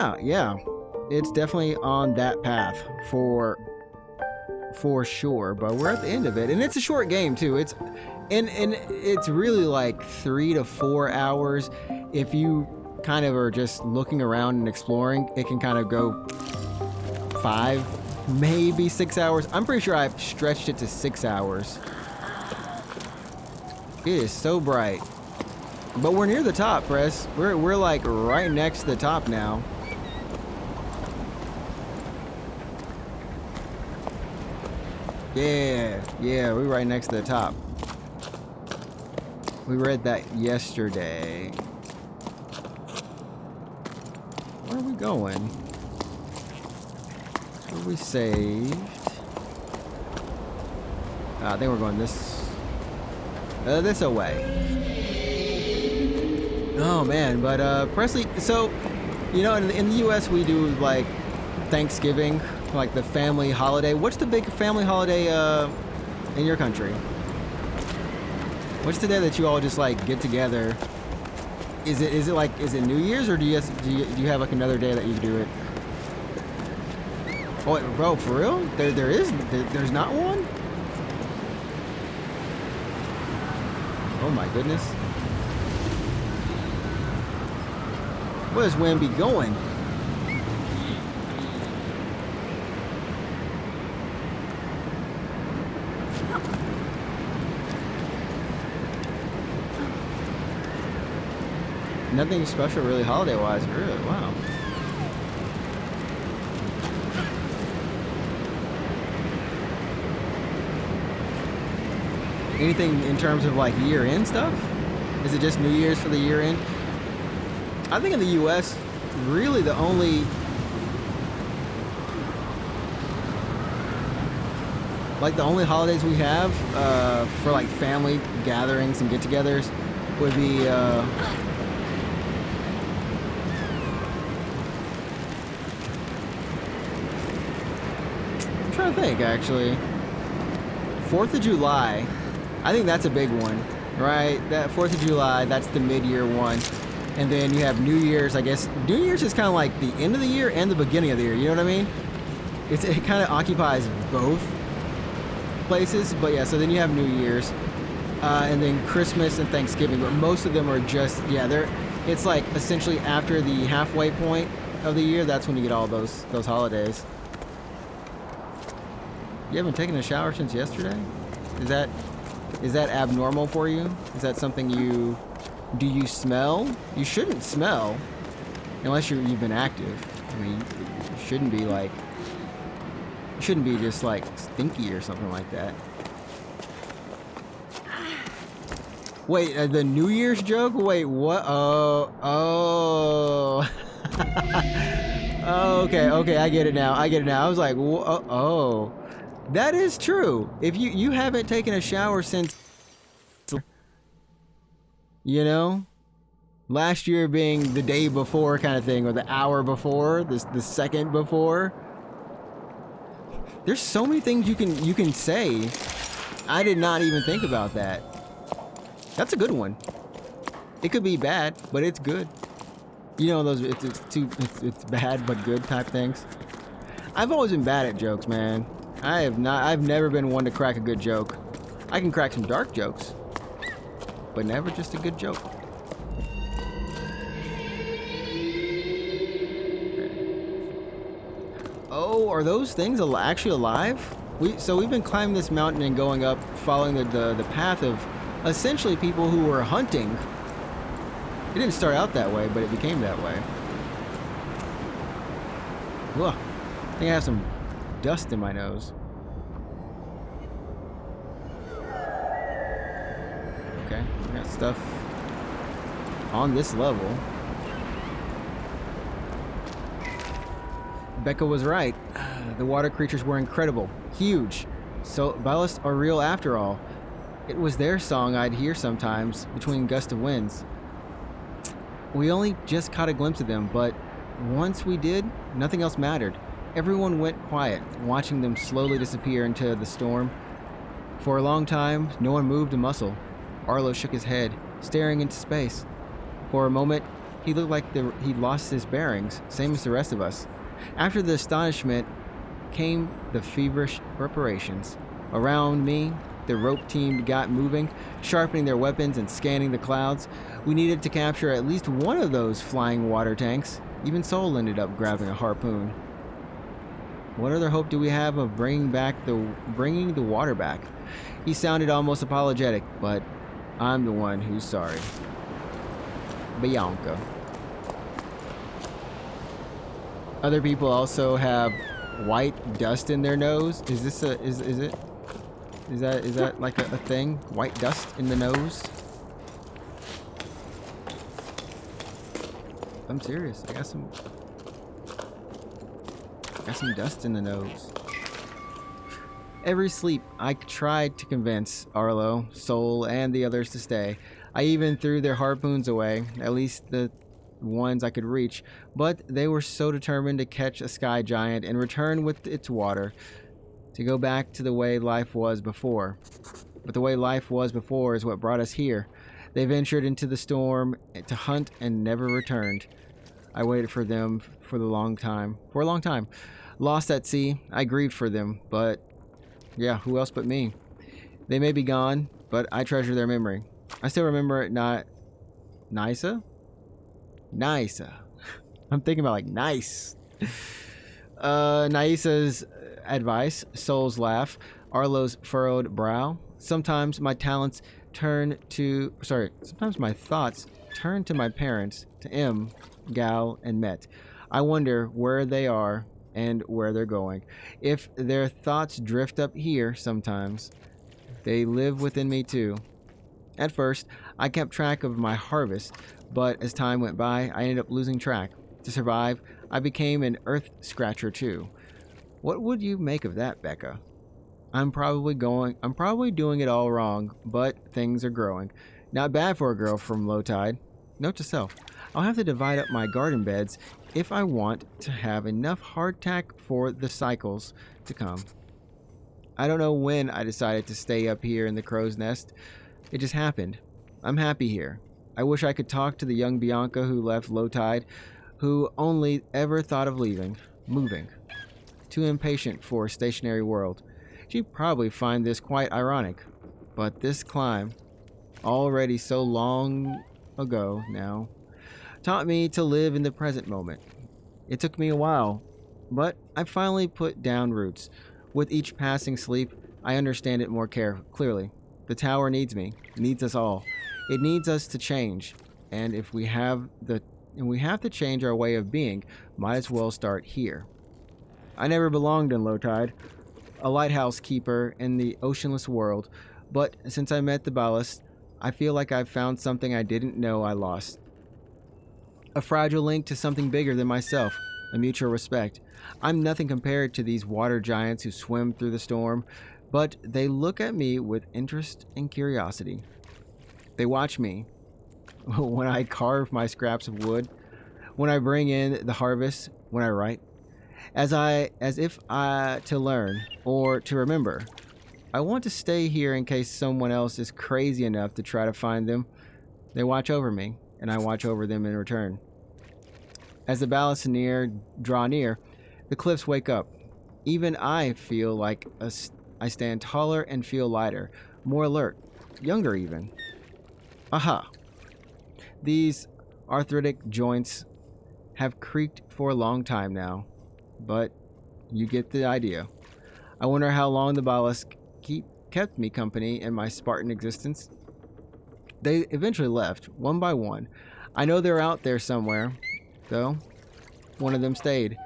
Yeah, it's definitely on that path for sure. But we're at the end of it, and it's a short game too. And it's really like 3 to 4 hours. If you kind of are just looking around and exploring, it can kind of go 5, maybe 6 hours. I'm pretty sure I've stretched it to 6 hours. It is so bright. But we're near the top, Press. We're like right next to the top now. Yeah, we're right next to the top. We read that yesterday. Where are we going? Where we saved? I think we're going this away. Oh man, but Presley, so you know, in the US we do like Thanksgiving, like the family holiday. What's the big family holiday in your country? What's the day that you all just like get together? Is it New Year's, or do you have like another day that you do it? Oh, wait, bro, for real? There's not one? Oh my goodness. Where's Wimby going? Nothing special really holiday-wise, really, wow. Anything in terms of like year-end stuff? Is it just New Year's for the year-end? I think in the US, really the only holidays we have for like family gatherings and get-togethers would be I'm trying to think actually. 4th of July, I think that's a big one, right? That 4th of July, that's the mid-year one. And then you have New Year's, I guess. New Year's is kind of like the end of the year and the beginning of the year, you know what I mean? It kind of occupies both places, but yeah, so then you have New Year's, and then Christmas and Thanksgiving, but most of them are just, yeah, it's like essentially after the halfway point of the year, that's when you get all those holidays. You haven't taken a shower since yesterday? Is that abnormal for you? Is that something do you smell? You shouldn't smell unless you've been active. I mean, you shouldn't be just like stinky or something like that. Wait, the New Year's joke? Wait, what? Oh. Okay, I get it now. I was like, oh. That is true. If you haven't taken a shower since, you know, last year being the day before kind of thing, or the hour before, the second before. There's so many things you can say. I did not even think about that. That's a good one. It could be bad, but it's good. You know those it's bad but good type things. I've always been bad at jokes, man. I've never been one to crack a good joke. I can crack some dark jokes, but never just a good joke. Oh, are those things actually alive? We've been climbing this mountain and going up, following the path of essentially people who were hunting. It didn't start out that way, but it became that way. Whoa, I think I have some dust in my nose. Okay, I got stuff on this level. Becca was right. The water creatures were incredible, huge. So Ballast are real after all. It was their song I'd hear sometimes between gusts of winds. We only just caught a glimpse of them, but once we did, nothing else mattered. Everyone went quiet, watching them slowly disappear into the storm. For a long time, no one moved a muscle. Arlo shook his head, staring into space. For a moment, He looked like he'd lost his bearings, same as the rest of us. After the astonishment came the feverish preparations. Around me, the rope team got moving, sharpening their weapons and scanning the clouds. We needed to capture at least one of those flying water tanks. Even Soul ended up grabbing a harpoon. What other hope do we have of bringing the water back? He sounded almost apologetic, but I'm the one who's sorry. Bianca. Other people also have white dust in their nose. Is this a is that like a thing? White dust in the nose? I'm serious. I got some dust in the nose. Every sleep, I tried to convince Arlo, Soul, and the others to stay. I even threw their harpoons away, at least the ones I could reach, but they were so determined to catch a sky giant and return with its water, to go back to the way life was before. But the way life was before is what brought us here. They ventured into the storm to hunt and never returned. I waited for them for a long time. Lost at sea, I grieved for them, but yeah, who else but me? They may be gone, but I treasure their memory. I still remember it. Not Nisa? Nisa. I'm thinking about like nice. Naisa's advice, Soul's laugh, Arlo's furrowed brow. Sometimes my thoughts turn to my parents, to M, Gal, and Met. I wonder where they are and where they're going. If their thoughts drift up here sometimes, they live within me too. At first, I kept track of my harvest, but as time went by, I ended up losing track. To survive, I became an earth scratcher too. What would you make of that, Becca? I'm probably doing it all wrong, but things are growing. Not bad for a girl from low tide. Note to self, I'll have to divide up my garden beds if I want to have enough hardtack for the cycles to come. I don't know when I decided to stay up here in the crow's nest. It just happened. I'm happy here. I wish I could talk to the young Bianca who left low tide, who only ever thought of moving. Too impatient for a stationary world. She'd probably find this quite ironic. But this climb, already so long ago now, taught me to live in the present moment. It took me a while, but I finally put down roots. With each passing sleep, I understand it more clearly. The tower needs me, needs us all. It needs us to change, and if we have to change our way of being, might as well start here. I never belonged in low tide, a lighthouse keeper in the oceanless world, but since I met the ballast, I feel like I've found something I didn't know I lost. A fragile link to something bigger than myself, a mutual respect. I'm nothing compared to these water giants who swim through the storm, but they look at me with interest and curiosity. They watch me when I carve my scraps of wood, when I bring in the harvest, when I write, as if to learn or to remember. I want to stay here in case someone else is crazy enough to try to find them. They watch over me, and I watch over them in return. As the ballasts draw near, the cliffs wake up. Even I feel like I stand taller and feel lighter, more alert, younger even. Aha! These arthritic joints have creaked for a long time now, but you get the idea. I wonder how long the ballast kept me company in my Spartan existence. They eventually left, one by one. I know they're out there somewhere, though. One of them stayed.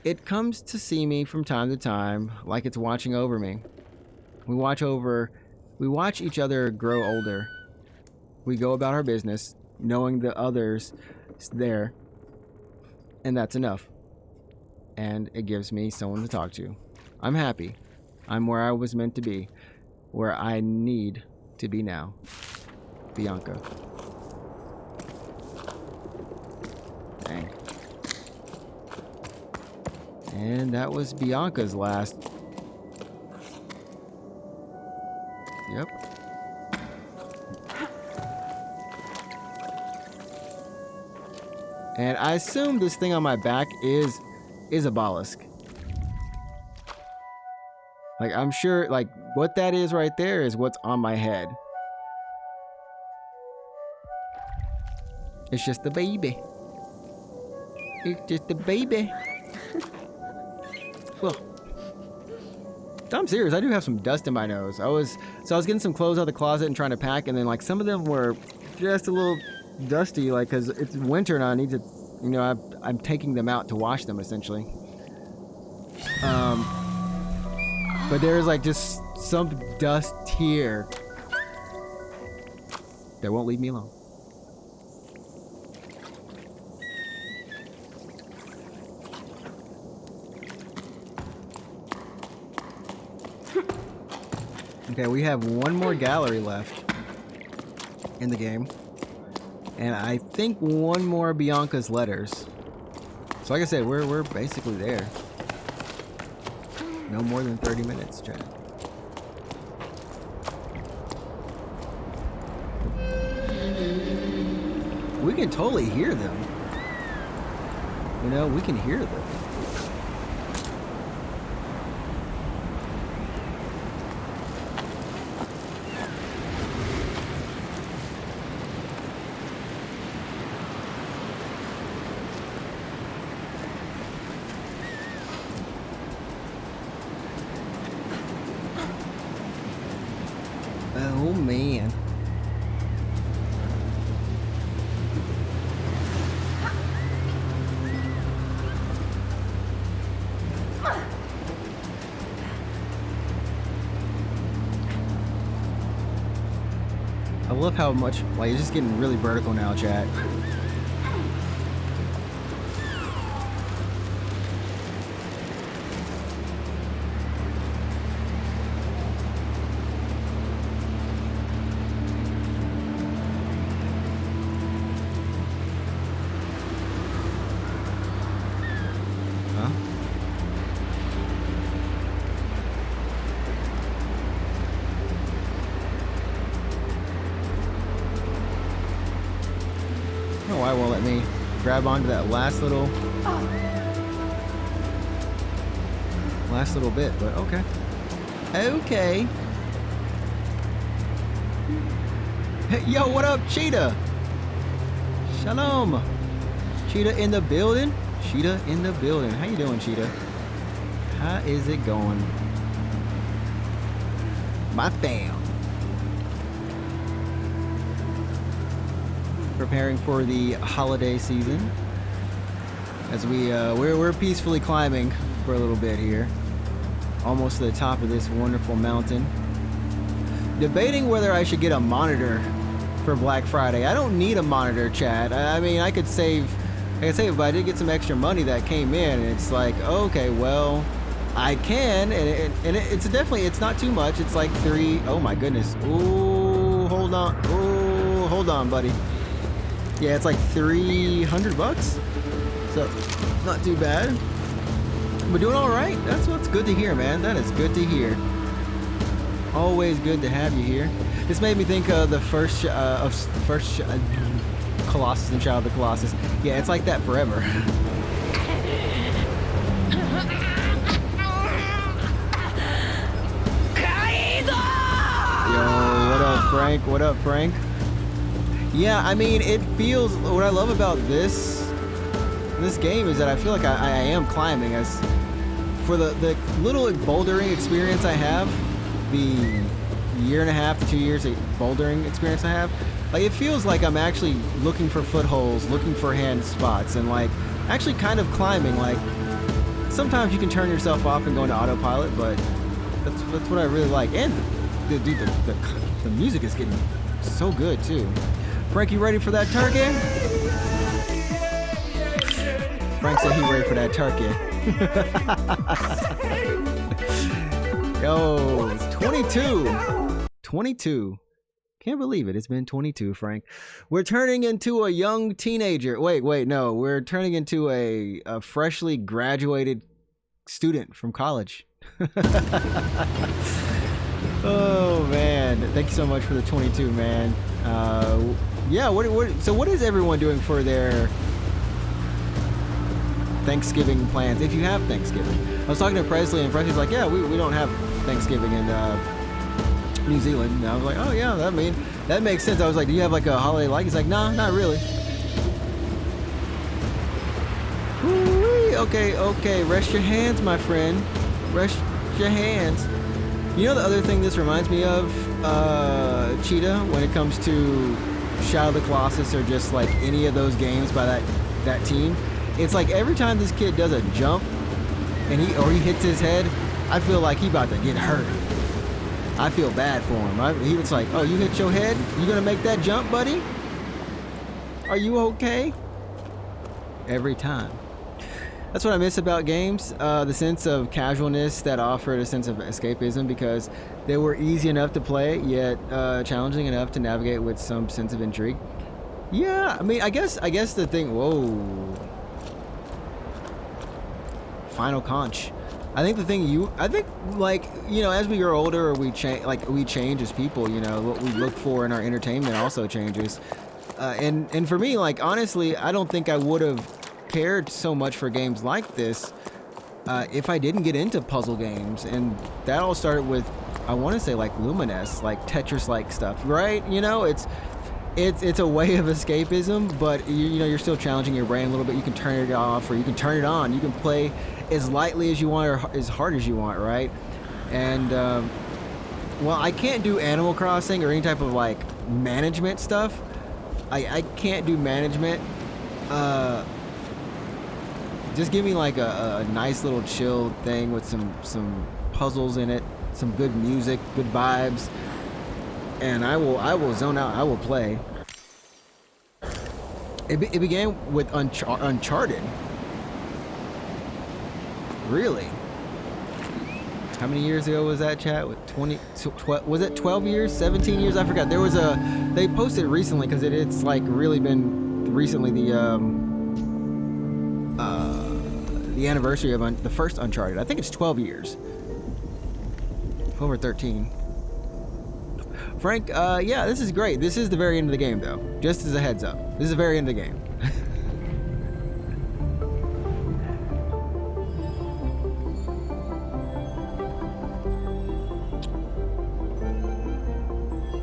It comes to see me from time to time, like it's watching over me. We watch each other grow older. We go about our business, knowing the others there, and that's enough. And it gives me someone to talk to. I'm happy. I'm where I was meant to be, where I need to be now. Bianca. Dang. And that was Bianca's last. Yep. And I assume this thing on my back is a mollusk. Like, I'm sure, like, what that is right there is what's on my head. It's just the baby. It's just the baby. Well, I'm serious. I do have some dust in my nose. I was getting some clothes out of the closet and trying to pack, and then like some of them were just a little dusty, like because it's winter and I need to, you know, I'm taking them out to wash them essentially. But there's like just some dust here that won't leave me alone. Okay, we have one more gallery left in the game. And I think one more Bianca's letters. So like I said, we're basically there. No more than 30 minutes, Chad. We can totally hear them. You know, we can hear them. Oh man. I love how much, like, it's just getting really vertical now, chat. I don't know why it won't let me grab onto that last little bit, but okay. Okay. Hey, yo, what up, Cheetah? Shalom. Cheetah in the building. Cheetah in the building. How you doing, Cheetah? How is it going? My fam. Preparing for the holiday season as we're peacefully climbing for a little bit here, almost to the top of this wonderful mountain. Debating whether I should get a monitor for Black Friday. I don't need a monitor, chat. I mean, I could save it, but I did get some extra money that came in, and it's like, okay, well, I can, and it's definitely, it's not too much. It's like oh my goodness. Ooh, hold on. Ooh, hold on, buddy. Yeah, it's like $300, so not too bad. We're doing all right. That's what's good to hear, man. That is good to hear. Always good to have you here. This made me think of the first Colossus and Shadow of the Colossus. Yeah, it's like that forever. Yo, what up, Frank? What up, Frank? Yeah, I mean, it feels, what I love about this game is that I feel like I am climbing. As for the little bouldering experience I have, the year and a half to 2 years of bouldering experience I have, like, it feels like I'm actually looking for footholds, looking for hand spots, and like actually kind of climbing. Like, sometimes you can turn yourself off and go into autopilot, but that's what I really like. And dude, the music is getting so good too. Frank, you ready for that turkey? Frank said he ready for that turkey. Yo, 22. Can't believe it. It's been 22, Frank. We're turning into a young teenager. Wait, no. We're turning into a freshly graduated student from college. Oh, man. Thank you so much for the 22, man. Yeah, so what is everyone doing for their Thanksgiving plans if you have Thanksgiving. I was talking to Presley, and Presley's like, yeah, we don't have Thanksgiving in New Zealand. And I was like, oh yeah, that makes sense. I was like, do you have like a holiday like? He's like, no, not really. Woo-wee. Okay, rest your hands, my friend. Rest your hands. You know the other thing this reminds me of, Cheetah, when it comes to Shadow of the Colossus or just like any of those games by that team? It's like every time this kid does a jump and he hits his head, I feel like he about to get hurt. I feel bad for him. He was like, oh, you hit your head? You gonna make that jump, buddy? Are you okay? Every time. That's what I miss about games, the sense of casualness that offered a sense of escapism, because they were easy enough to play, yet challenging enough to navigate with some sense of intrigue. Yeah, I mean, I guess the thing. Whoa. Final conch. I think like, you know, as we grow older, or we change as people. You know, what we look for in our entertainment also changes. And for me, like, honestly, I don't think I would have cared so much for games like this if I didn't get into puzzle games. And that all started with, I want to say, like Lumines, like Tetris-like stuff, right? You know, it's a way of escapism, but you know, you're still challenging your brain a little bit. You can turn it off or you can turn it on. You can play as lightly as you want or as hard as you want, right? And well, I can't do Animal Crossing or any type of like management stuff. I can't do management. Just give me like a nice little chill thing with some puzzles in it, some good music, good vibes, and I will zone out. I will play. It began with Uncharted. Really? How many years ago was that, chat? With 20, was it 12 years, 17 years? I forgot. There was they posted recently, because it's like really been recently the anniversary of the first Uncharted. I think it's 12 years. 12 or 13. Frank, yeah, this is great. This is the very end of the game, though. Just as a heads up. This is the very end of the game.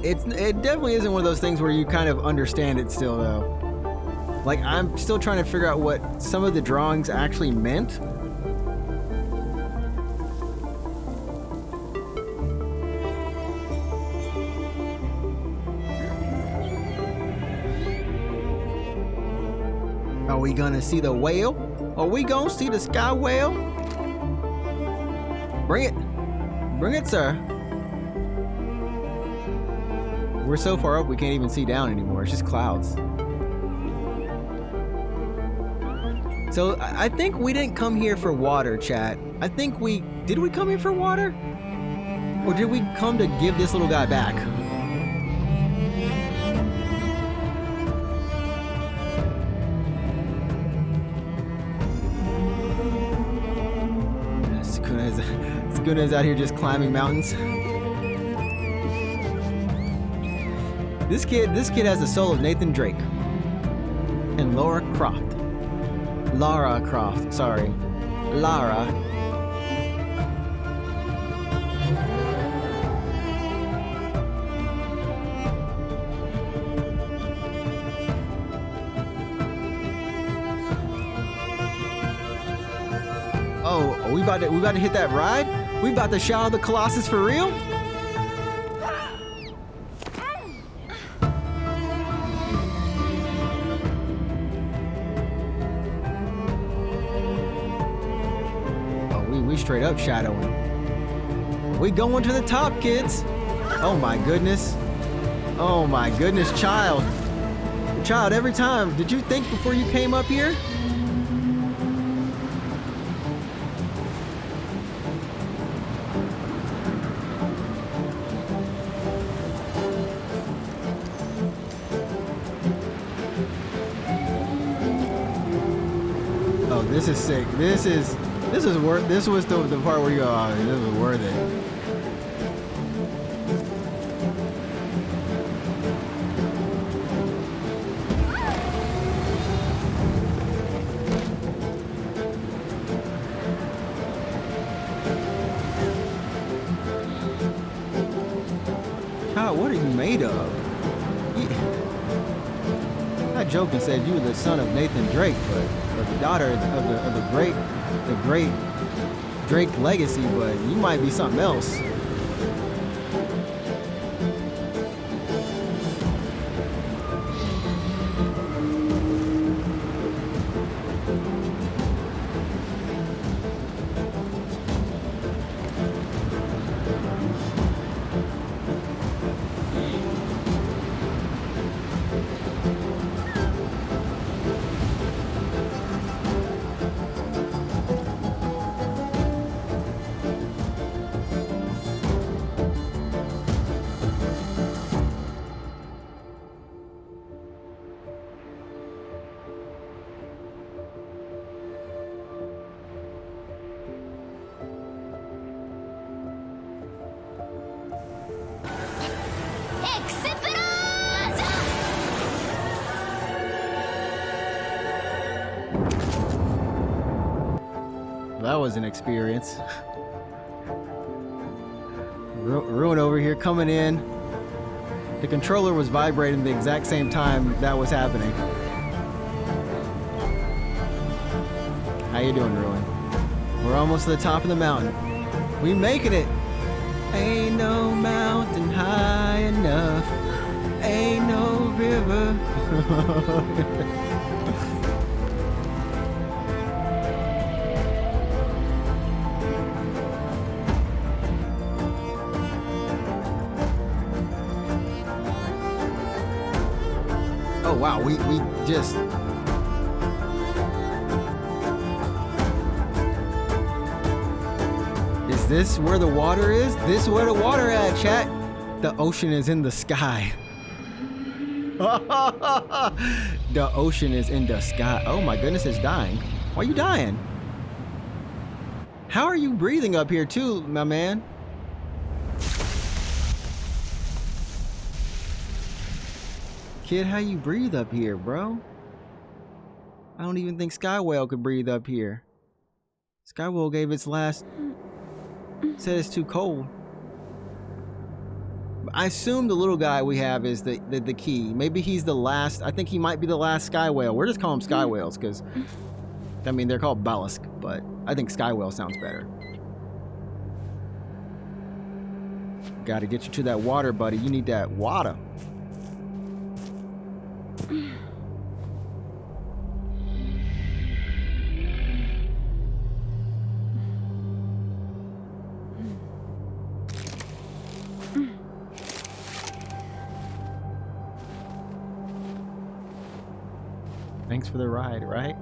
It definitely isn't one of those things where you kind of understand it still, though. Like, I'm still trying to figure out what some of the drawings actually meant. Are we gonna see the whale? Are we gonna see the sky whale? Bring it. Bring it, sir. We're so far up we can't even see down anymore. It's just clouds. So I think we didn't come here for water, chat. I think did we come here for water? Or did we come to give this little guy back? Sukuna's out here just climbing mountains. This kid has the soul of Nathan Drake and Lara Croft, sorry. Lara. Oh, we about to hit that ride? We about to Shadow of the Colossus for real? We straight up shadowing. We going to the top, kids. Oh my goodness. Oh my goodness, child. Child, every time. Did you think before you came up here? Oh, this is sick. This was the part where you go, oh, this was worth it. God, what are you made of? Not joking, said you were the son of Nathan Drake, but the daughter of the great Drake legacy, but you might be something else. That was an experience. Ruin over here coming in. The controller was vibrating the exact same time that was happening. How you doing, Ruin? We're almost to the top of the mountain. We making it. Ain't no mountain high enough. Ain't no river. Oh wow, we just Is this where the water is? This is where the water at, chat. The ocean is in the sky. The ocean is in the sky. Oh my goodness, it's dying. Why are you dying? How are you breathing up here too, my man? Kid, how you breathe up here, bro? I don't even think Sky Whale could breathe up here. Sky Whale gave its last... said it's too cold. I assume the little guy we have is the key. Maybe he's the last... I think he might be the last Sky Whale. We're just calling them Sky Whales because... I mean, they're called Balisk, but I think Sky Whale sounds better. Gotta get you to that water, buddy. You need that water. Thanks for the ride, right?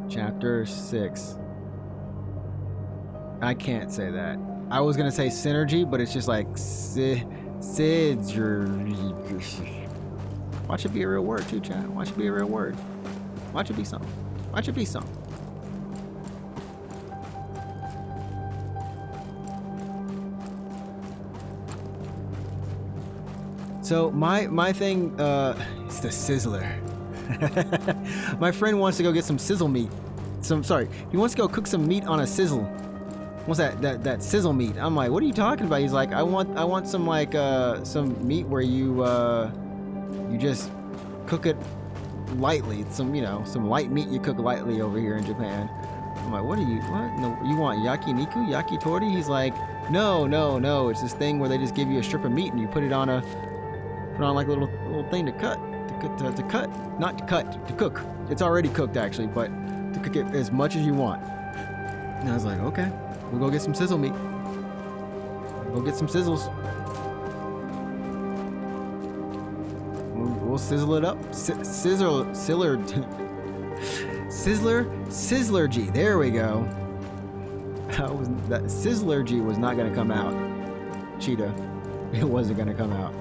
Chapter 6. I can't say that. I was gonna say synergy, but it's just like synergy. Watch it be a real word too, chat. Watch it be a real word. Watch it be something. Watch it be something. So my thing is the sizzler. My friend wants to go get some sizzle meat. He wants to go cook some meat on a sizzle. What's that sizzle meat? I'm like, what are you talking about? He's like, I want some like some meat where you just cook it lightly. It's some light meat you cook lightly over here in Japan. I'm like, what? No, you want yakiniku, yakitori? He's like, no. It's this thing where they just give you a strip of meat and you put on like a little thing to cut, to cook. It's already cooked actually, but to cook it as much as you want. And I was like, okay, we'll go get some sizzle meat. Go get some sizzles. We'll sizzle it up. Sizzlergy. There we go. That Sizzlergy was not gonna come out. Cheetah. It wasn't gonna come out.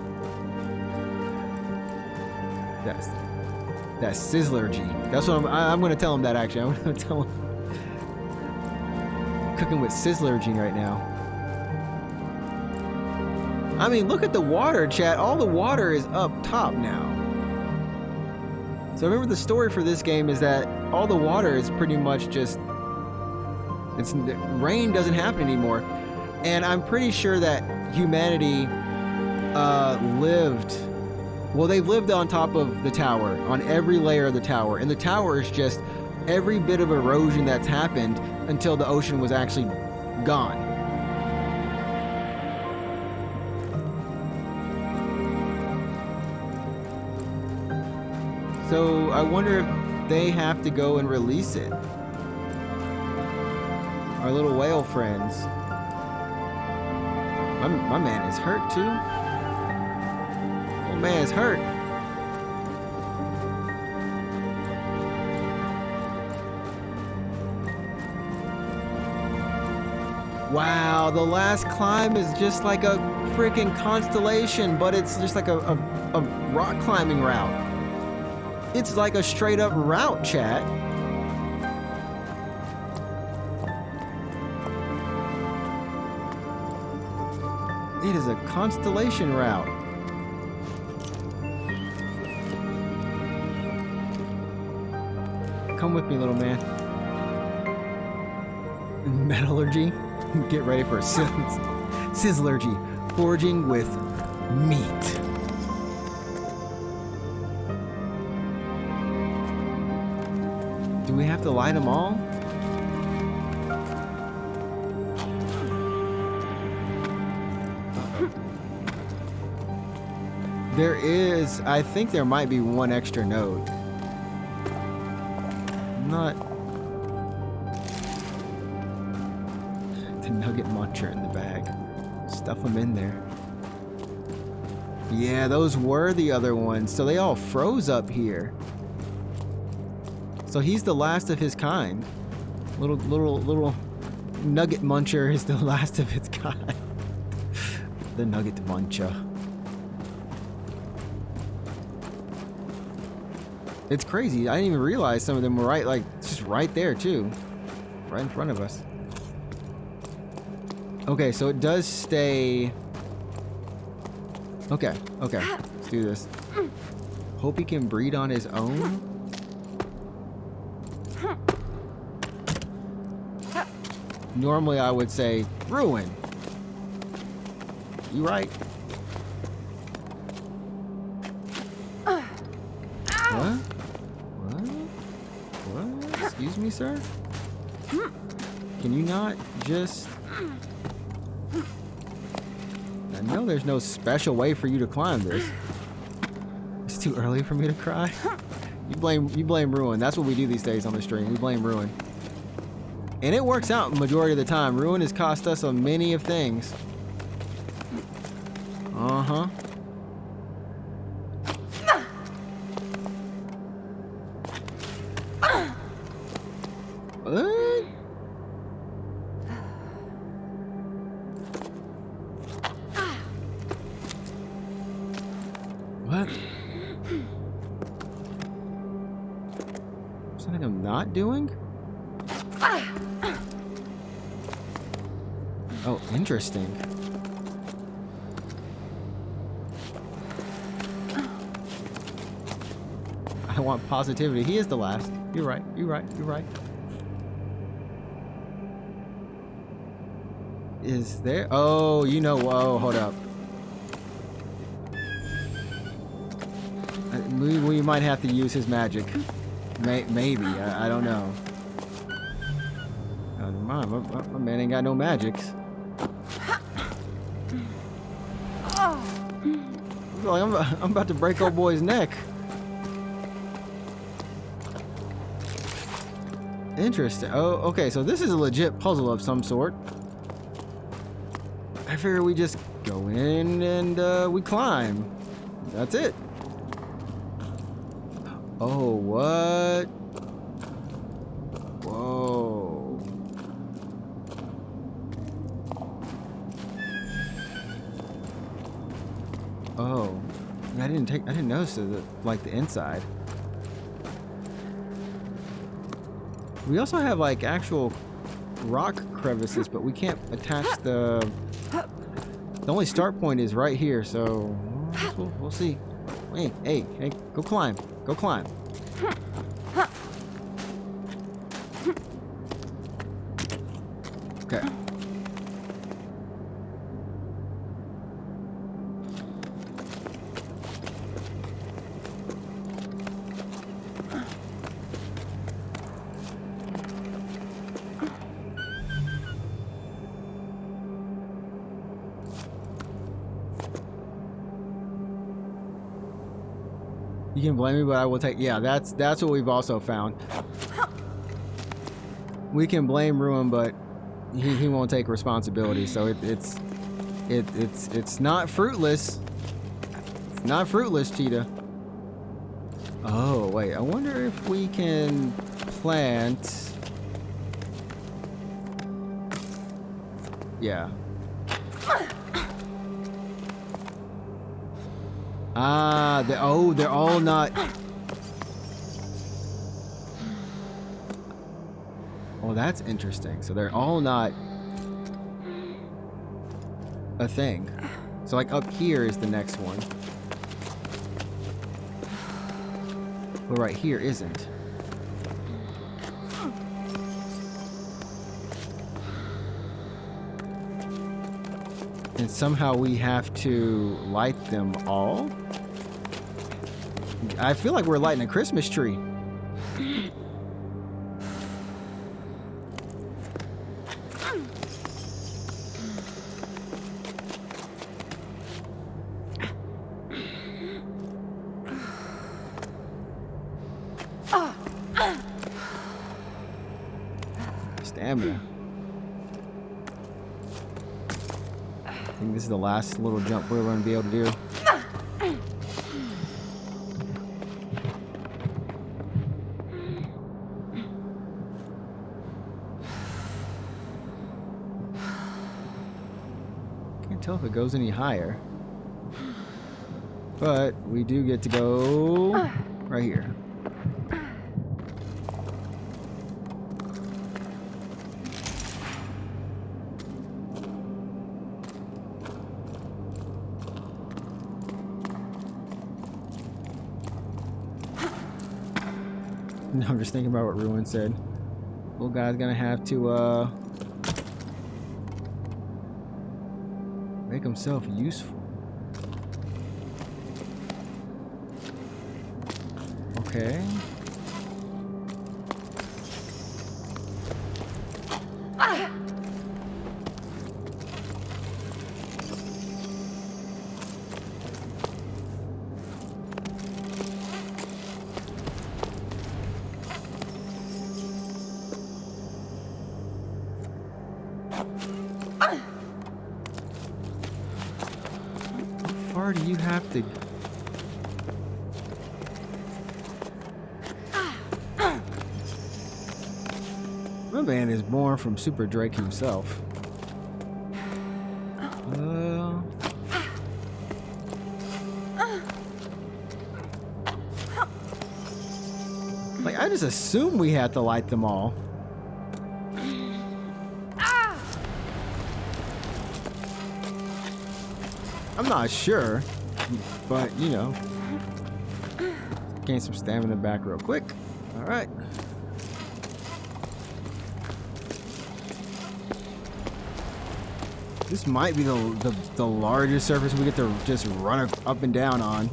That's Sizzlergy. That's what I'm gonna tell him that actually. I'm gonna tell him. Cooking with Sizzlergy right now. I mean, look at the water, chat. All the water is up top now. So remember, the story for this game is that all the water is pretty much just, rain doesn't happen anymore. And I'm pretty sure that humanity they've lived on top of the tower, on every layer of the tower. And the tower is just every bit of erosion that's happened until the ocean was actually gone. So I wonder if they have to go and release it. Our little whale friends. My man is hurt too. Old man is hurt. Wow, the last climb is just like a freaking constellation, but it's just like a rock climbing route. It's like a straight up route, chat. It is a constellation route. Come with me, little man. Metallurgy. Get ready for sizzlergy. Forging with meat. Do we have to light them all? There is, I think there might be one extra node. Not the nugget muncher in the bag. Stuff them in there. Yeah, those were the other ones. So they all froze up here. So he's the last of his kind. Little nugget muncher is the last of its kind. The nugget muncher. It's crazy. I didn't even realize some of them were right, like, just right there too. Right in front of us. Okay, so it does stay. Okay, let's do this. Hope he can breed on his own. Normally I would say ruin. You right? What? Excuse me, sir? Can you not just... I know there's no special way for you to climb this. It's too early for me to cry. You blame Ruin. That's what we do these days on the stream. We blame Ruin. And it works out the majority of the time. Ruin has cost us a many of things. Uh-huh. What? Something I'm not doing? Oh, interesting. I want positivity. He is the last. You're right. You're right. You're right. Is there? Oh, you know. Whoa, hold up. We might have to use his magic. Maybe. I don't know. Oh, never mind. My man ain't got no magics. Like I'm about to break old boy's neck. Interesting. Oh, okay. So this is a legit puzzle of some sort. I figure we just go in and we climb. That's it. Oh, what? Whoa. Oh. I didn't notice the inside. We also have like actual rock crevices, but we can't attach the only start point is right here, so we'll see. Hey, go climb. Go climb. Okay. You can blame me, but I will take. Yeah, that's what we've also found. We can blame Ruin, but he won't take responsibility. So it's not fruitless. It's not fruitless, Cheetah. Oh wait, I wonder if we can plant. Yeah. Ah, they're all not. Oh, that's interesting. So they're all not a thing. So like up here is the next one. But right here isn't. And somehow we have to light them all. I feel like we're lighting a Christmas tree. Stamina. I think this is the last little jump we're going to be able to do. Can't tell if it goes any higher. But we do get to go right here. I'm just thinking about what Ruin said. Little guy's gonna have to make himself useful. Okay. How far do you have to? My man is born from Super Drake himself. Like, I just assumed we had to light them all. I'm not sure, but you know, gain some stamina back real quick. All right. This might be the largest surface we get to just run up and down on.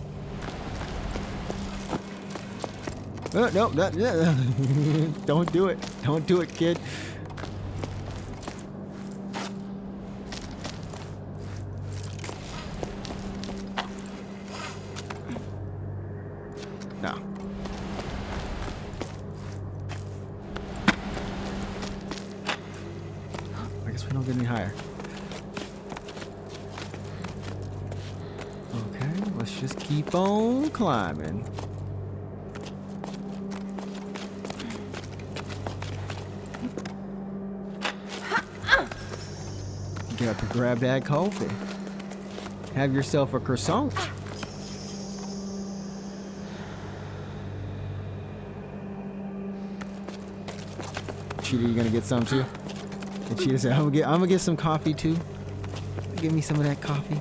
No, don't do it. Don't do it, kid. No. I guess we don't get any higher. Okay, let's just keep on climbing. Get up and grab that coffee. Have yourself a croissant. Cheetah, you gonna get some too? And Cheetah said, I'm gonna get some coffee too. Give me some of that coffee.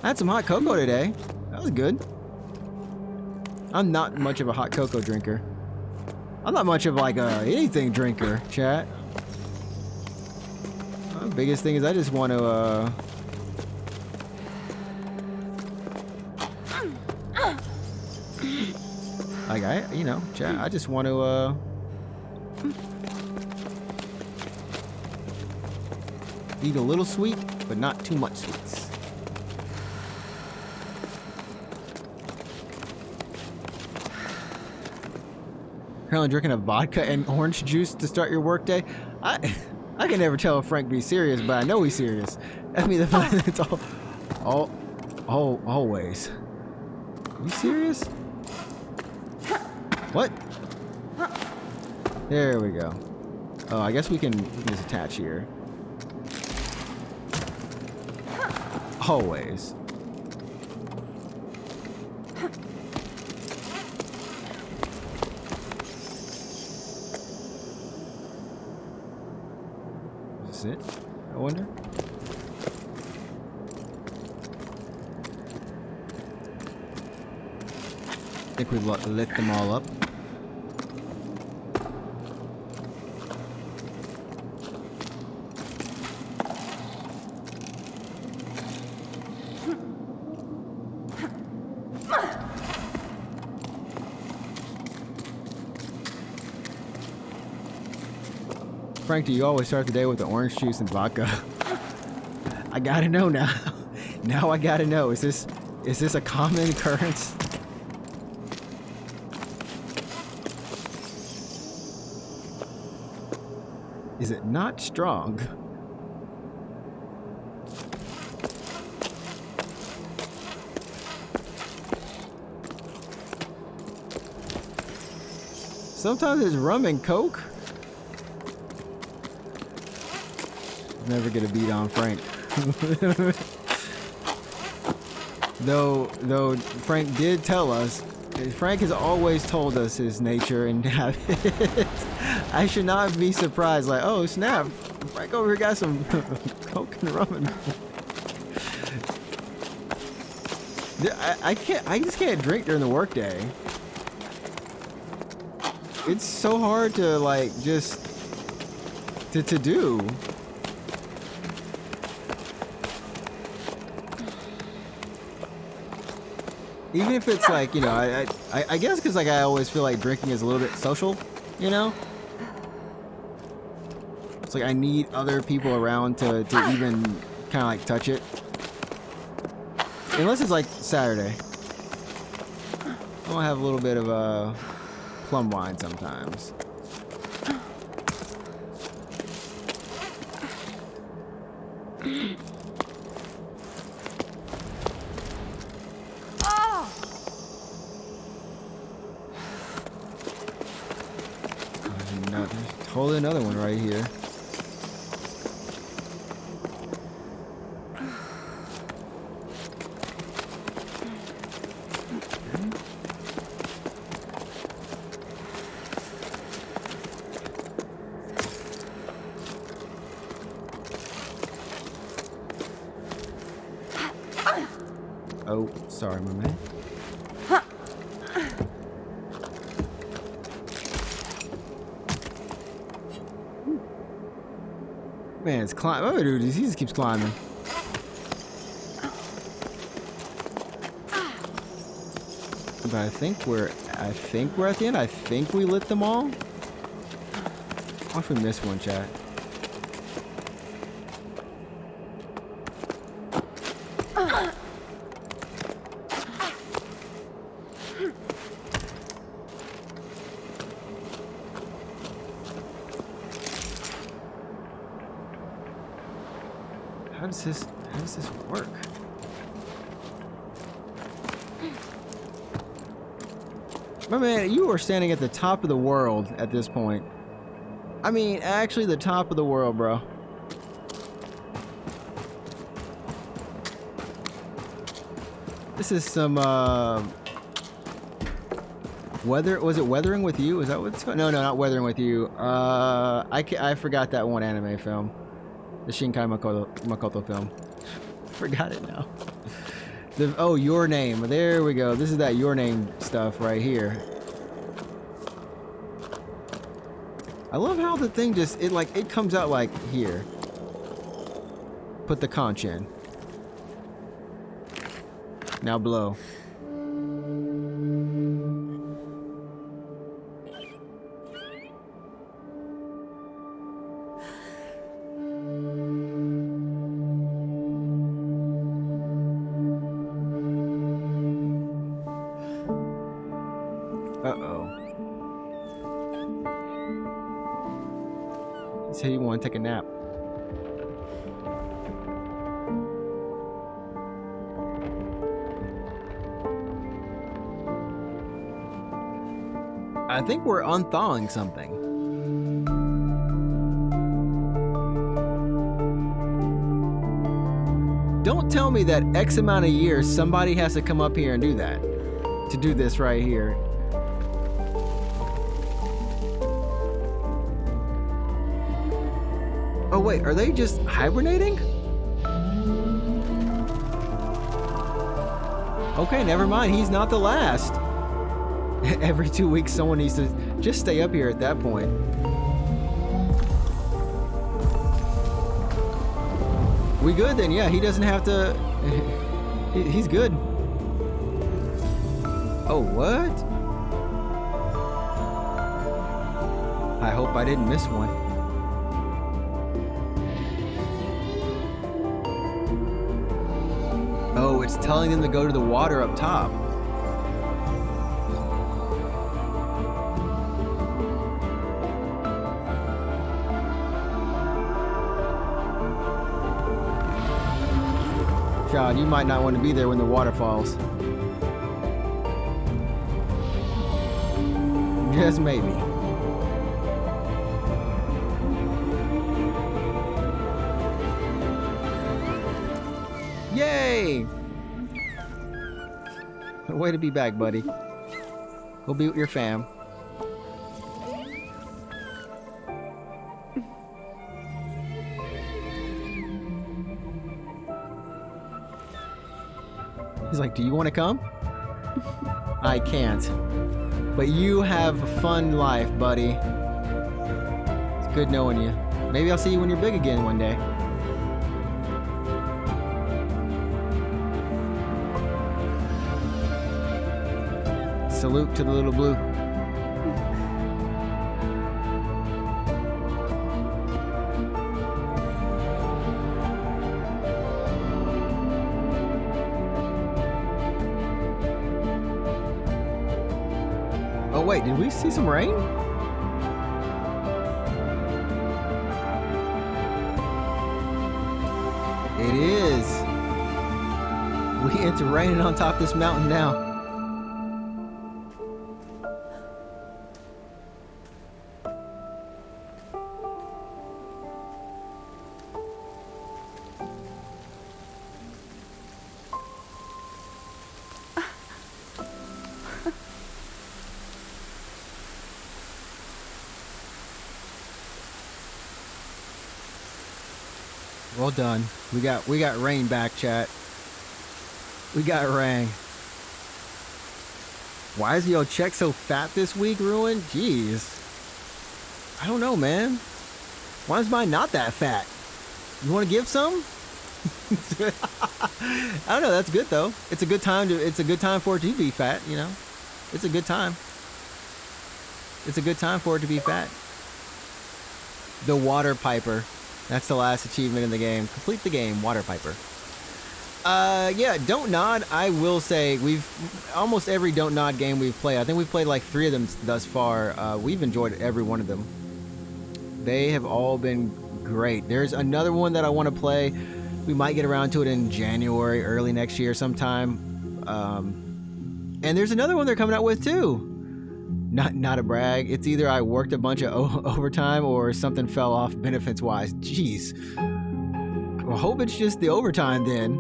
I had some hot cocoa today. That was good. I'm not much of a hot cocoa drinker. I'm not much of like a anything drinker, chat. The biggest thing is I just want to like you know, chat, I just want to eat a little sweet, but not too much sweets. Currently drinking a vodka and orange juice to start your workday. I can never tell if Frank be serious, but I know he's serious. I mean, it's always. You serious? What? There we go. Oh, I guess we can just attach here. Always. Is this it? I wonder. I think we've lit them all up. Frank, do you always start the day with the orange juice and vodka? I gotta know now. Now I gotta know. Is this a common occurrence? Is it not strong? Sometimes it's rum and coke. Never get a beat on Frank. Though Frank did tell us, Frank has always told us his nature and habits. I should not be surprised, like, oh snap, Frank over here got some coke and rum. I just can't drink during the workday. It's so hard to like just to do. Even if it's like, you know, I guess because like I always feel like drinking is a little bit social, you know? It's like I need other people around to even kind of like touch it. Unless it's like Saturday. I want to have a little bit of plum wine sometimes. Totally another one right here. Oh, sorry, my man. Man, it's climbing. Oh, dude, he just keeps climbing. But I think we're at the end. I think we lit them all. What if we missed one, chat? How does this work? My man, you are standing at the top of the world at this point. I mean, actually the top of the world, bro. This is some weather. Was it Weathering with You? Is that what it's called? No, not Weathering with You. I forgot that one anime film. The Shinkai Makoto film. Forgot it now. Oh, your name. There we go. This is that your name stuff right here. I love how the thing just, it comes out like here. Put the conch in. Now blow. Uh-oh. Say you want to take a nap. I think we're unthawing something. Don't tell me that X amount of years somebody has to come up here and do that. To do this right here. Oh wait, are they just hibernating? Okay, never mind. He's not the last. Every 2 weeks, someone needs to just stay up here at that point. We good then? Yeah, he doesn't have to. He's good. Oh, what? I hope I didn't miss one. Oh, it's telling them to go to the water up top. God, you might not want to be there when the water falls. Yes, maybe. Yay! Way to be back, buddy. We'll be with your fam. He's like, do you want to come? I can't. But you have a fun life, buddy. It's good knowing you. Maybe I'll see you when you're big again one day. Salute to the little blue. Oh wait, did we see some rain? It is. It's raining on top of this mountain now. Well done. We got rain back, chat. We got rain. Why is your check so fat this week, Ruin? Jeez. I don't know, man. Why is mine not that fat? You want to give some? I don't know. That's good though. It's a good time for it to be fat. You know, it's a good time. It's a good time for it to be fat. The water piper. That's the last achievement in the game. Complete the game, water piper. Yeah, Don't Nod, I will say, almost every Don't Nod game we've played, I think we've played like 3 of them thus far. We've enjoyed every one of them. They have all been great. There's another one that I want to play. We might get around to it in January, early next year sometime. And there's another one they're coming out with too. Not a brag. It's either I worked a bunch of overtime or something fell off benefits wise. Jeez. I hope it's just the overtime then.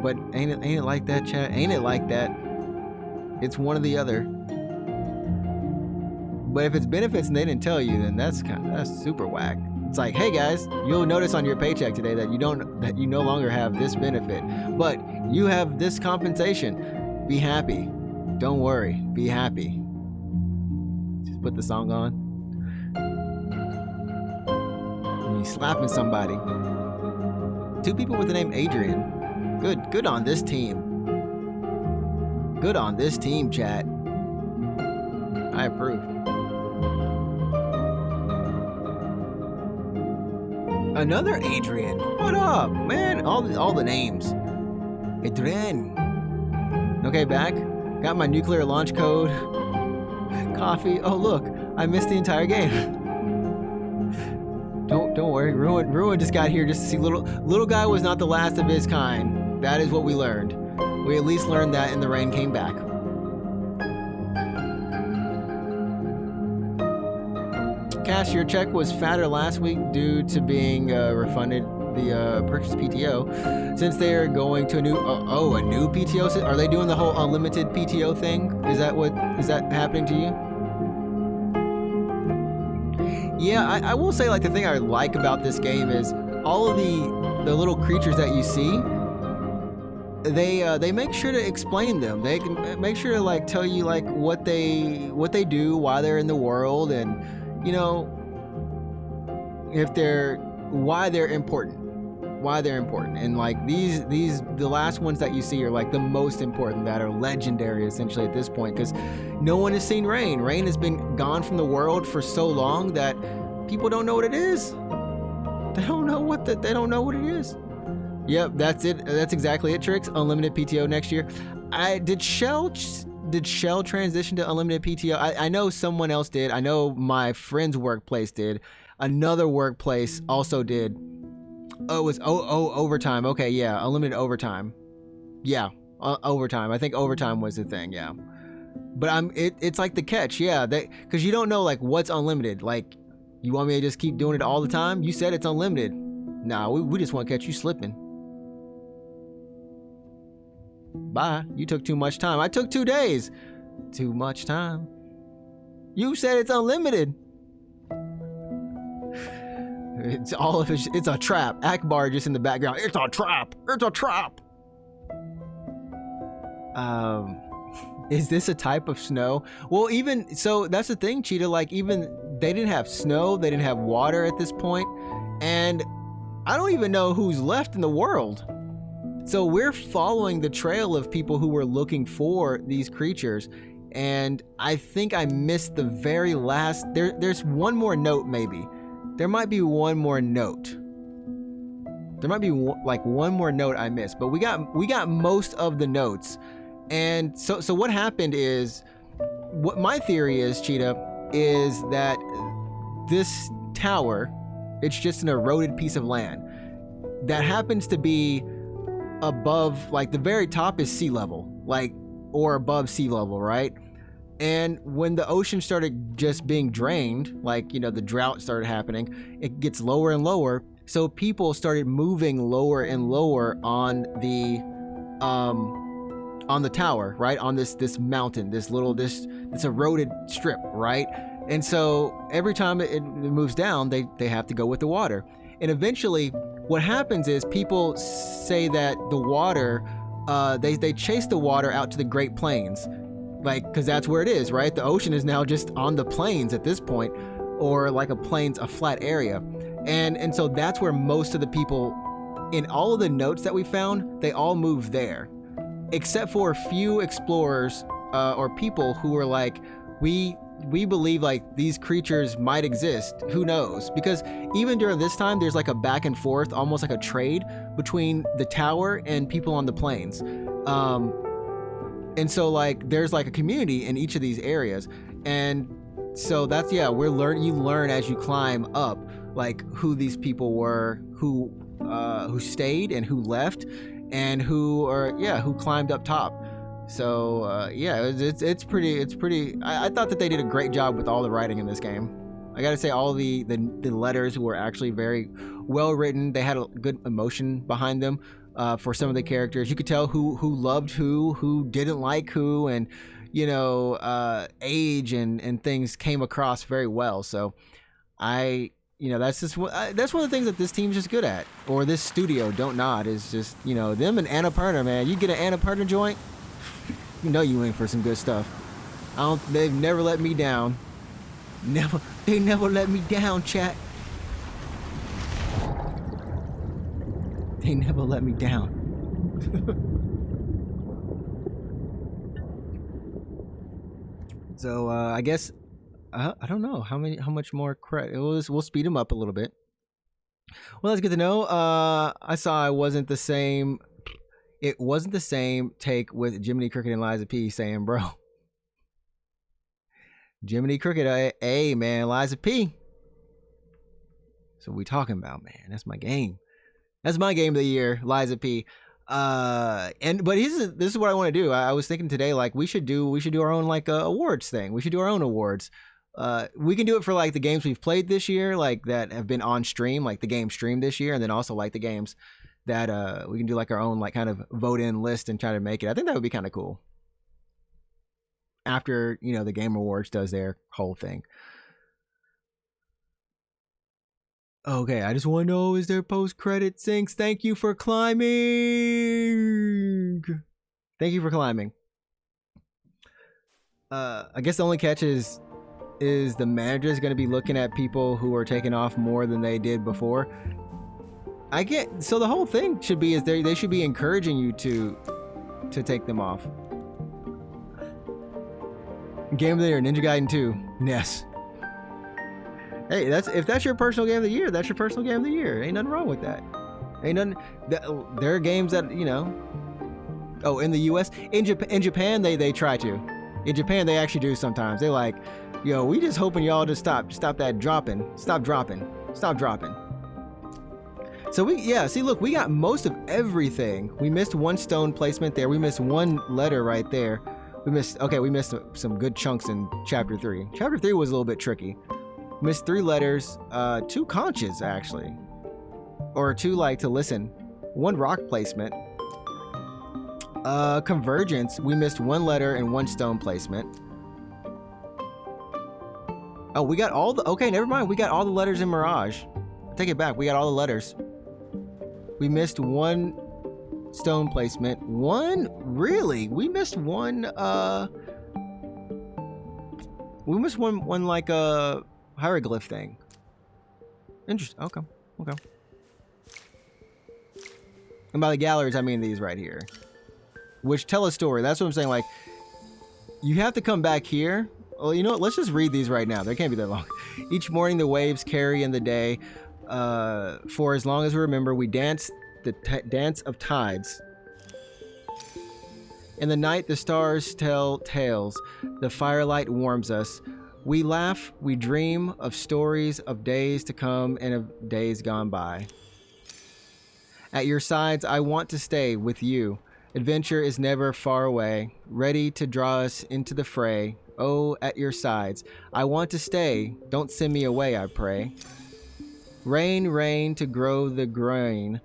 But ain't it like that, chat? Ain't it like that? It's one or the other. But if it's benefits and they didn't tell you, then that's super whack. It's like, hey guys, you'll notice on your paycheck today that you no longer have this benefit, but you have this compensation. Be happy. Don't worry. Be happy. Just put the song on. And you're slapping somebody. 2 people with the name Adrian. Good on this team. Good on this team, chat. I approve. Another Adrian. What up, man? All the names. Adrian. Okay, back. Got my nuclear launch code. Coffee. Oh look, I missed the entire game. Don't worry. Ruin just got here just to see little guy was not the last of his kind. That is what we learned. We at least learned that, and the rain came back. Cash, your check was fatter last week due to being refunded the purchase PTO. Since they are going to a new PTO, are they doing the whole unlimited PTO thing? Is that happening to you? Yeah, I will say, like, the thing I like about this game is all of the little creatures that you see. They make sure to explain them. They can make sure to like tell you like what they do, why they're in the world, and you know why they're important. And like the last ones that you see are like the most important, that are legendary essentially at this point, because no one has seen rain. Rain has been gone from the world for so long that people don't know what it is. They don't know what it is. Yep, that's it. That's exactly it, Trix. Unlimited PTO next year. Did Shell transition to unlimited PTO? I know someone else did. I know my friend's workplace did. Another workplace also did. Oh, it was overtime. Okay, yeah, unlimited overtime. Yeah, overtime. I think overtime was the thing. Yeah, but it's like the catch. Yeah, because you don't know like what's unlimited. Like, you want me to just keep doing it all the time? You said it's unlimited. Nah, we just want to catch you slipping. Bye. You took too much time. I took 2 days. Too much time. You said it's unlimited. It's all of it. It's a trap. Akbar just in the background. It's a trap. It's a trap. Is this a type of snow? Well, even so, that's the thing, Cheetah. Like, even they didn't have snow. They didn't have water at this point, and I don't even know who's left in the world. So we're following the trail of people who were looking for these creatures, and I think I missed the very last. There's one more note, maybe. There might be one more note. There might be one more note I missed, but we got most of the notes. And so what happened is, what my theory is, Cheetah, is that this tower, it's just an eroded piece of land that happens to be above, like the very top is sea level, like, or above sea level, right? And when the ocean started just being drained, like, you know, the drought started happening, it gets lower and lower. So people started moving lower and lower on the tower, right? On this mountain, this eroded strip, right? And so every time it moves down, they have to go with the water. And eventually what happens is people say that the water, they chase the water out to the Great Plains, like, because that's where it is, right? The ocean is now just on the plains at this point, or like a flat area. And so that's where most of the people, in all of the notes that we found, they all moved there, except for a few explorers or people who were like, we believe like these creatures might exist. Who knows? Because even during this time, there's like a back and forth, almost like a trade between the tower and people on the plains. And so like there's like a community in each of these areas. And so that's, yeah, you learn as you climb up, like who these people were, who stayed and who left, and who climbed up top. So it's pretty. I thought that they did a great job with all the writing in this game. I gotta say, all the letters were actually very well written. They had a good emotion behind them for some of the characters. You could tell who loved who didn't like who, and you know, age and things came across very well. So I you know, that's just that's one of the things that this team's just good at, or this studio, Don't Nod, is just, you know, them and Annapurna, man. You get an Annapurna joint, you know you in for some good stuff. They've never let me down. They never let me down, chat. They never let me down. So I guess I don't know how much more credit. We'll speed them up a little bit. Well, that's good to know. I saw it wasn't the same take with Jiminy Cricket and Liza P saying, bro. Jiminy Cricket, hey man, Liza P. So we talking about, man. That's my game. That's my game of the year, Liza P. But this is what I want to do. I was thinking today, like we should do our own like awards thing. We should do our own awards. We can do it for like the games we've played this year, like that have been on stream, like the game streamed this year, and then also like the games that we can do like our own like kind of vote in list and try to make it. I think that would be kind of cool. After, you know, the Game Awards does their whole thing. Okay, I just want to know, is there post-credit syncs? Thank you for climbing. Thank you for climbing. I guess the only catch is the manager is going to be looking at people who are taking off more than they did before. So the whole thing should be is they should be encouraging you to take them off. Game of the year, Ninja Gaiden 2, NES. Hey, if that's your personal game of the year, that's your personal game of the year. Ain't nothing wrong with that. Ain't nothing. There are games that, you know. Oh, in the U.S., in Japan, they try to. In Japan, they actually do sometimes. They like, yo, we just hoping y'all to stop that dropping. Stop dropping. So see, look, we got most of everything. We missed one stone placement there. We missed one letter right there. We missed some good chunks in chapter 3. Chapter 3 was a little bit tricky. Missed 3 letters, 2 conches actually, or 2 like to listen, 1 rock placement. Convergence, we missed 1 letter and 1 stone placement. Oh, we got all the, okay, never mind. We got all the letters in Mirage. Take it back. We got all the letters. We missed 1 stone placement. 1, really? We missed 1, we missed one like a hieroglyph thing. Interesting. Okay. And by the galleries, I mean these right here, which tell a story. That's what I'm saying. Like, you have to come back here. Well, you know what? Let's just read these right now. They can't be that long. Each morning the waves carry in the day. For as long as we remember, we dance the dance of tides. In the night, the stars tell tales. The firelight warms us. We laugh, we dream of stories of days to come and of days gone by. At your sides, I want to stay with you. Adventure is never far away, ready to draw us into the fray. Oh, at your sides, I want to stay. Don't send me away, I pray. Rain, rain to grow the grain.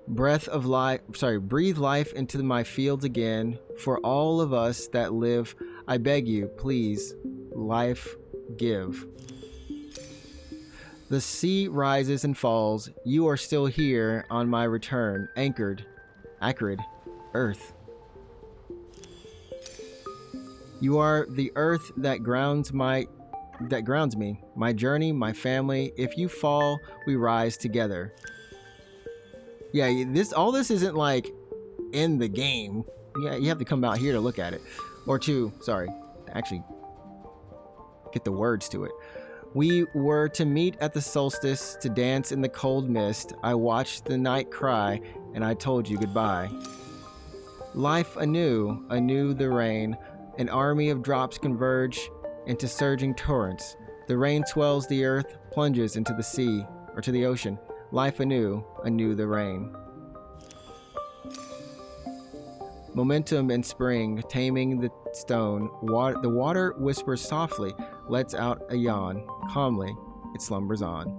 Breath of life, breathe life into my fields again. For all of us that live, I beg you, please, life give. The sea rises and falls. You are still here on my return, anchored, acrid, earth. You are the earth that grounds me, my journey, my family. If you fall, we rise together. Yeah, all this isn't like in the game. Yeah, you have to come out here to look at it. Or actually get the words to it. We were to meet at the solstice to dance in the cold mist. I watched the night cry and I told you goodbye. Life anew the rain. An army of drops converge into surging torrents. The rain swells the earth, plunges into the sea or to the ocean. Life anew the rain. Momentum in spring, taming the stone. The water whispers softly, lets out a yawn. Calmly, it slumbers on.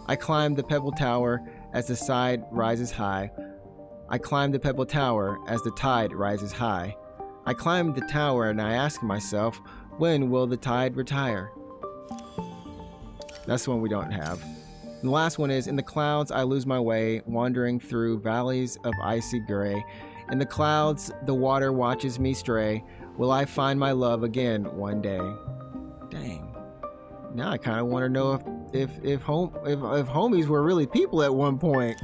I climb the pebble tower as the tide rises high. I climb the pebble tower as the tide rises high. I climb the tower and I ask myself, when will the tide retire? That's the one we don't have. And the last one is, in the clouds I lose my way, wandering through valleys of icy gray. In the clouds the water watches me stray. Will I find my love again one day? Dang. Now I kind of want to know if homies were really people at one point.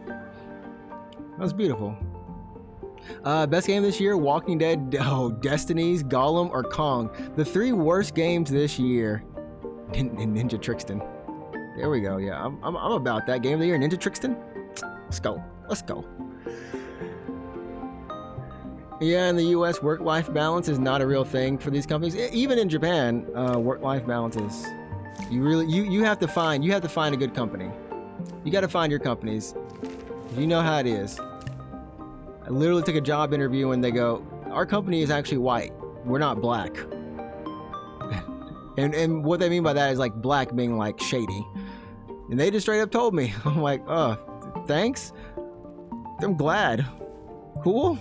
That was beautiful. Best game this year: Walking Dead, Destinies, Gollum, or Kong. The 3 worst games this year. NinjaTrixta. There we go. Yeah, I'm about that. Game of the year, NinjaTrixta. Let's go. Let's go. Yeah, in the U.S., work-life balance is not a real thing for these companies. Even in Japan, work-life balance is. You have to find a good company. You got to find your companies. You know how it is. I literally took a job interview and they go, "Our company is actually white. We're not black." and what they mean by that is like black being like shady. And they just straight up told me. I'm like, "Oh, thanks. I'm glad. Cool."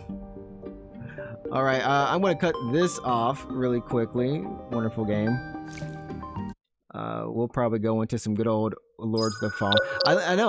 All right, I'm gonna cut this off really quickly. Wonderful game. We'll probably go into some good old Lords of the Fall. I know.